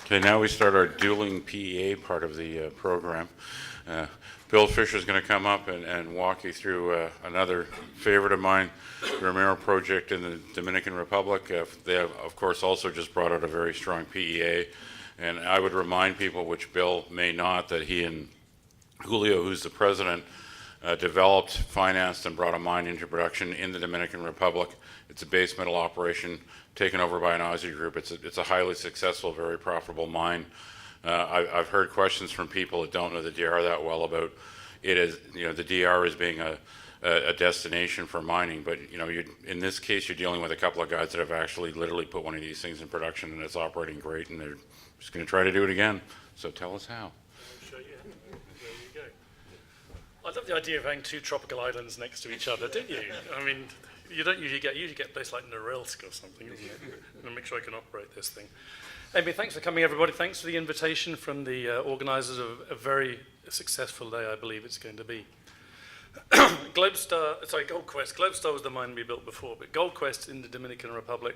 Okay, now we start our dueling PEA part of the program. Bill Fisher is going to come up and walk you through another favorite of mine, the Romero project in the Dominican Republic. They have, of course, also just brought out a very strong PEA. And I would remind people, which Bill may not, that he and Julio, who's the president, developed, financed, and brought a mine into production in the Dominican Republic. It's a base metal operation taken over by an Aussie group. It's a highly successful, very profitable mine. I've heard questions from people that don't know the DR that well about it as, the DR as being a destination for mining. But, in this case, you're dealing with a couple of guys that have actually literally put one of these things in production, and it's operating great, and they're just going to try to do it again. So tell us how. I'll show you. There you go. I love the idea of having two tropical islands next to each other, didn't you? I mean, you don't usually get a place like Norilsk or something, isn't it? I'm going to make sure I can operate this thing. Anyway, thanks for coming, everybody. Thanks for the invitation from the organisers of a very successful day, I believe it's going to be. GoldQuest. GlobeStar was the mine we built before, but GoldQuest in the Dominican Republic,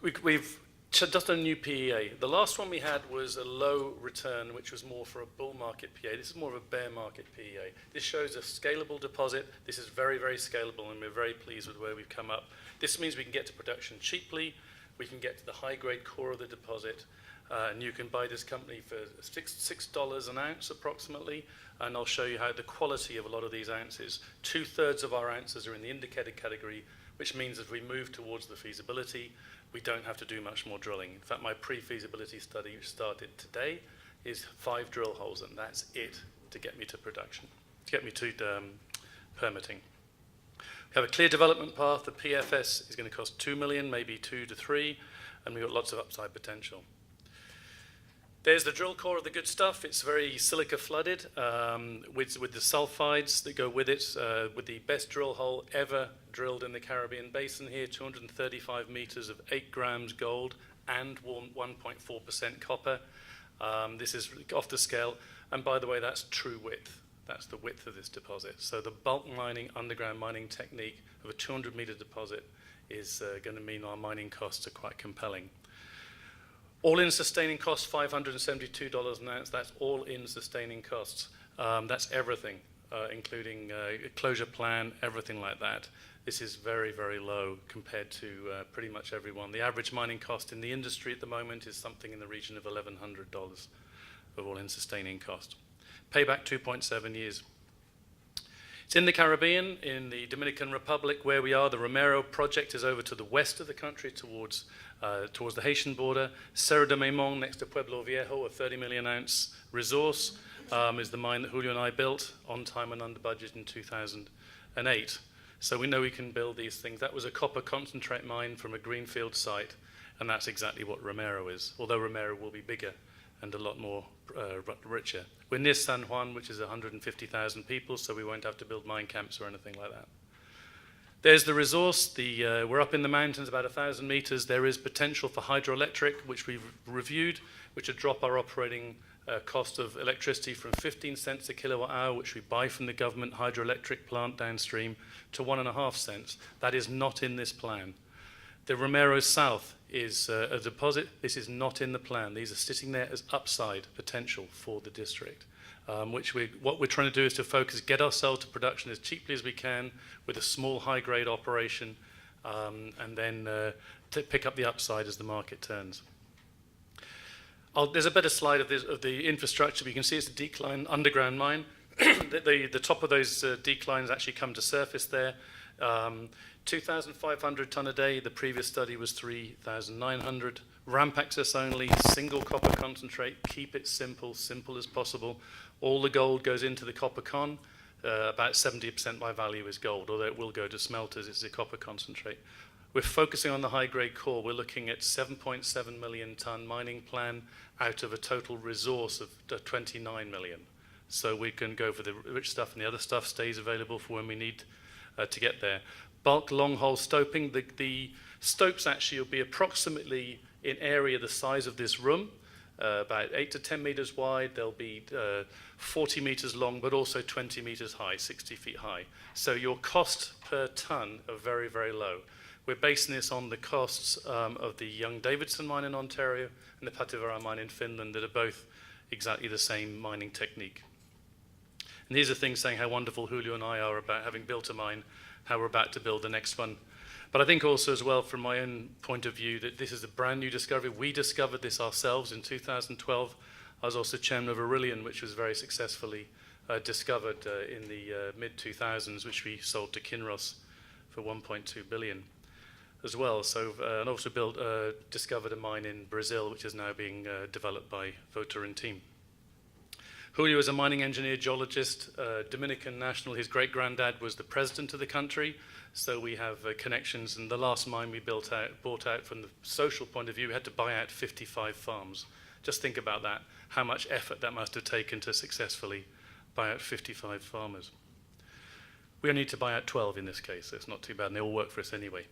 we've just a new PEA. The last one we had was a low return, which was more for a bull market PEA. This is more of a bear market PEA. This shows a scalable deposit. This is very, very scalable, and we're very pleased with where we've come up. This means we can get to production cheaply. We can get to the high-grade core of the deposit, and you can buy this company for $6 an ounce approximately, and I'll show you how the quality of a lot of these ounces. 2/3 of our ounces are in the indicated category, which means as we move towards the feasibility, we don't have to do much more drilling. In fact, my pre-feasibility study, which started today, is 5 drill holes, and that's it to get me to production, to get me to permitting. We have a clear development path. The PFS is going to cost $2 million, maybe 2 to 3, and we've got lots of upside potential. There's the drill core of the good stuff. It's very silica flooded with the sulfides that go with it, with the best drill hole ever drilled in the Caribbean Basin here, 235 meters of 8 grams gold and 1.4% copper. This is off the scale, and by the way, that's true width. That's the width of this deposit. So the bulk mining, underground mining technique of a 200-meter deposit is going to mean our mining costs are quite compelling. All-in sustaining costs, $572 an ounce. That's all-in sustaining costs. That's everything, including closure plan, everything like that. This is very, very low compared to pretty much everyone. The average mining cost in the industry at the moment is something in the region of $1,100 of all-in sustaining cost. Payback 2.7 years. It's in the Caribbean, in the Dominican Republic, where we are. The Romero project is over to the west of the country, towards the Haitian border. Cerro de Maimon, next to Pueblo Viejo, a 30 million ounce resource, is the mine that Julio and I built on time and under budget in 2008. So we know we can build these things. That was a copper concentrate mine from a greenfield site, and that's exactly what Romero is, although Romero will be bigger and a lot more richer. We're near San Juan, which is 150,000 people, so we won't have to build mine camps or anything like that. There's the resource. We're up in the mountains, about 1,000 meters. There is potential for hydroelectric, which we've reviewed, which would drop our operating cost of electricity from 15 cents a kilowatt hour, which we buy from the government hydroelectric plant downstream, to 1.5 cents. That is not in this plan. The Romero South is a deposit. This is not in the plan. These are sitting there as upside potential for the district. What we're trying to do is to focus, get ourselves to production as cheaply as we can with a small high-grade operation, and then to pick up the upside as the market turns. There's a better slide of the infrastructure. You can see it's a decline underground mine. The top of those declines actually come to surface there. 2,500 ton a day. The previous study was 3,900. Ramp access only, single copper concentrate. Keep it simple as possible. All the gold goes into the copper con. About 70% by value is gold, although it will go to smelters. It's a copper concentrate. We're focusing on the high-grade core. We're looking at 7.7 million ton mining plan out of a total resource of 29 million. So we can go for the rich stuff, and the other stuff stays available for when we need to get there. Bulk long hole stoping. The stopes actually will be approximately in area the size of this room. about 8 to 10 meters wide. They'll be 40 meters long, but also 20 meters high, 60 feet high. So your cost per ton are very, very low. We're basing this on the costs of the Young-Davidson mine in Ontario and the Pativara mine in Finland that are both exactly the same mining technique. And these are things saying how wonderful Julio and I are about having built a mine, how we're about to build the next one. But I think also as well, from my own point of view, that this is a brand new discovery. We discovered this ourselves in 2012. I was also chairman of Aurelian, which was very successfully discovered in the mid-2000s, which we sold to Kinross for 1.2 billion as well. So, and also discovered a mine in Brazil, which is now being developed by Voter and team. Julio is a mining engineer, geologist, Dominican national. His great-granddad was the president of the country, so we have connections. And the last mine we bought out from the social point of view, we had to buy out 55 farms. Just think about that, how much effort that must have taken to successfully buy out 55 farmers. We only need to buy out 12 in this case, so it's not too bad, and they all work for us anyway.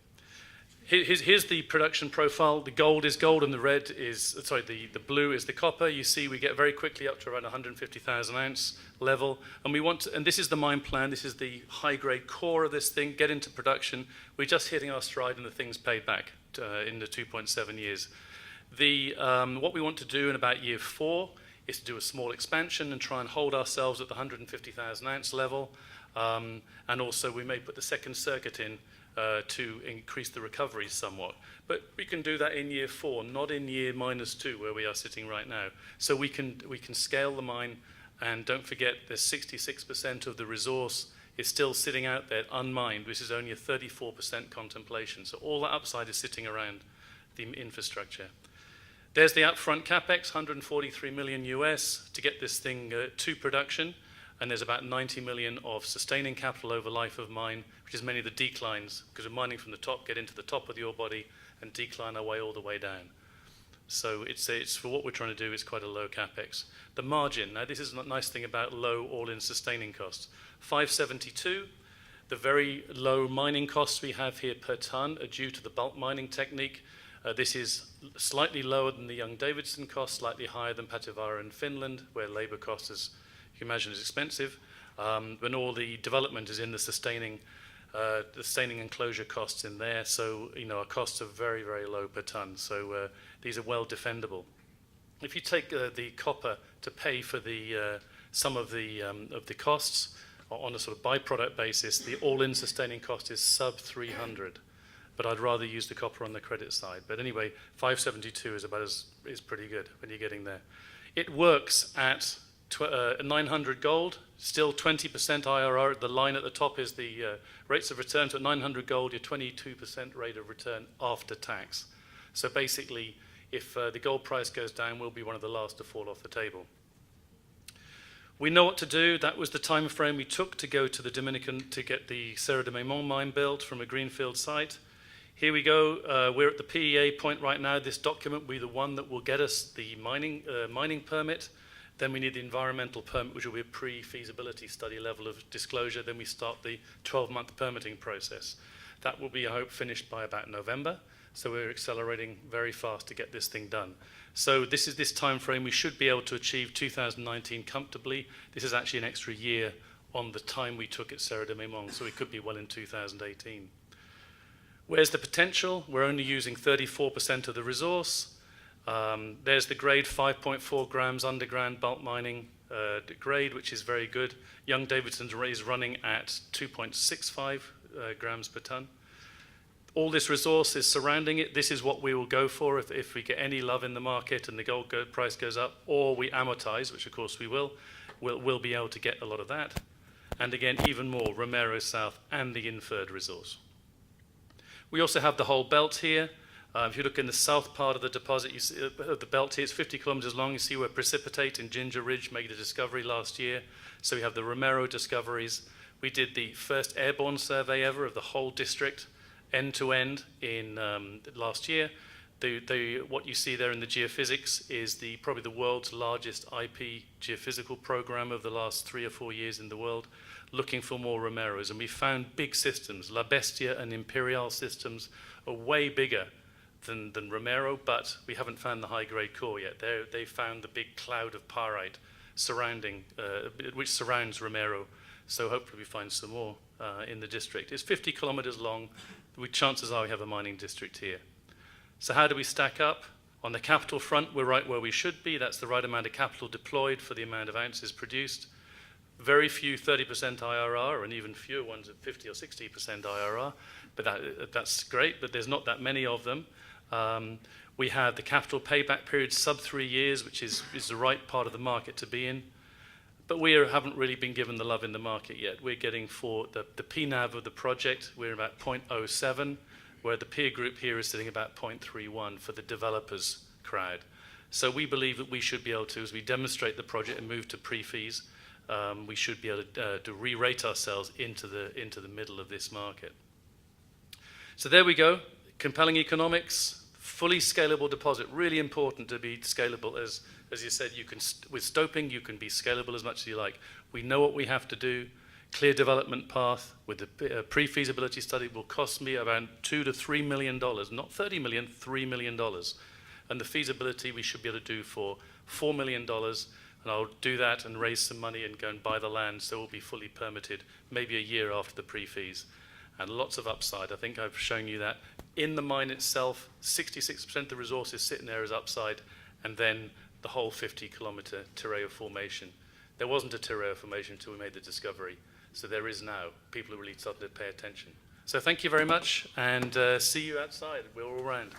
Here's the production profile. The gold is gold and the red is, the blue is the copper. You see we get very quickly up to around 150,000 ounce level. And we want to, and this is the mine plan, this is the high grade core of this thing, get into production. We're just hitting our stride and the thing's paid back in the 2.7 years. What we want to do in about year 4 is to do a small expansion and try and hold ourselves at the 150,000 ounce level. And also we may put the second circuit in to increase the recoveries somewhat. But we can do that in year 4, not in year -2 where we are sitting right now. So we can scale the mine, and don't forget there's 66% of the resource is still sitting out there unmined, which is only a 34% contemplation. So all that upside is sitting around the infrastructure. There's the upfront capex, 143 million US to get this thing to production. And there's about 90 million of sustaining capital over life of mine, which is many of the declines, because we're mining from the top, get into the top of the ore body and decline our way all the way down. So it's for what we're trying to do, it's quite a low capex. The margin, now this is a nice thing about low all-in sustaining costs. 572, the very low mining costs we have here per ton are due to the bulk mining technique. This is slightly lower than the Young-Davidson cost, slightly higher than Pativara in Finland, where labor cost is, you imagine, is expensive, when all the development is in the sustaining and closure costs in there. So, our costs are very, very low per ton. So these are well defendable. If you take the copper to pay for some of the costs on a sort of byproduct basis, the all-in sustaining cost is sub 300. But I'd rather use the copper on the credit side. But anyway, 572 is pretty good when you're getting there. It works at 900 gold, still 20% IRR. The line at the top is the rates of return. So at 900 gold, your 22% rate of return after tax. So basically, if the gold price goes down, we'll be one of the last to fall off the table. We know what to do. That was the time frame we took to go to the Dominican to get the Serra de Memon mine built from a greenfield site. Here we go. We're at the PEA point right now. This document will be the one that will get us the mining permit. Then we need the environmental permit, which will be a pre-feasibility study level of disclosure. Then we start the 12-month permitting process. That will be, I hope, finished by about November. So we're accelerating very fast to get this thing done. So this is this time frame. We should be able to achieve 2019 comfortably. This is actually an extra year on the time we took at Serra de Memon, so we could be well in 2018. Where's the potential? We're only using 34% of the resource. There's the grade, 5.4 grams underground bulk mining grade, which is very good. Young-Davidson is running at 2.65 grams per ton. All this resource is surrounding it. This is what we will go for if we get any love in the market and the gold price goes up, or we amortize, which of course we will. We'll be able to get a lot of that. And again, even more, Romero South and the inferred resource. We also have the whole belt here. If you look in the south part of the deposit, you see the belt here, it's 50 kilometers long. You see where Precipitate and Ginger Ridge made a discovery last year. So we have the Romero discoveries. We did the first airborne survey ever of the whole district, end to end, in last year. What you see there in the geophysics is probably the world's largest IP geophysical program of the last 3 or 4 years in the world, looking for more Romeros. And we found big systems. La Bestia and Imperial systems are way bigger than Romero, but we haven't found the high-grade core yet. They found the big cloud of pyrite surrounding, which surrounds Romero. So hopefully we find some more in the district. It's 50 kilometers long. Chances are we have a mining district here. So how do we stack up? On the capital front, we're right where we should be. That's the right amount of capital deployed for the amount of ounces produced. Very few 30% IRR, and even fewer ones at 50 or 60% IRR. But that's great, but there's not that many of them. We have the capital payback period sub 3 years, which is the right part of the market to be in. But we haven't really been given the love in the market yet. We're getting for the PNAV of the project, we're about 0.07, where the peer group here is sitting about 0.31 for the developers crowd. So we believe that we should be able to, as we demonstrate the project and move to pre-fees, we should be able to re-rate ourselves into the middle of this market. So there we go, compelling economics, fully scalable deposit, really important to be scalable. As you said, with stoping, you can be scalable as much as you like. We know what we have to do, clear development path with the pre-feasibility study will cost me around $2 to $3 million, not 30 million, $3 million. And the feasibility we should be able to do for $4 million, and I'll do that and raise some money and go and buy the land so we'll be fully permitted maybe a year after the pre-fees. And lots of upside. I think I've shown you that. In the mine itself, 66% of the resources sitting there as upside, and then the whole 50-kilometer Terreo formation. There wasn't a Terreo formation until we made the discovery, so there is now. People are really starting to pay attention. So thank you very much, and see you outside. We're all around.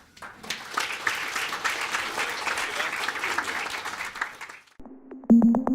Thank you.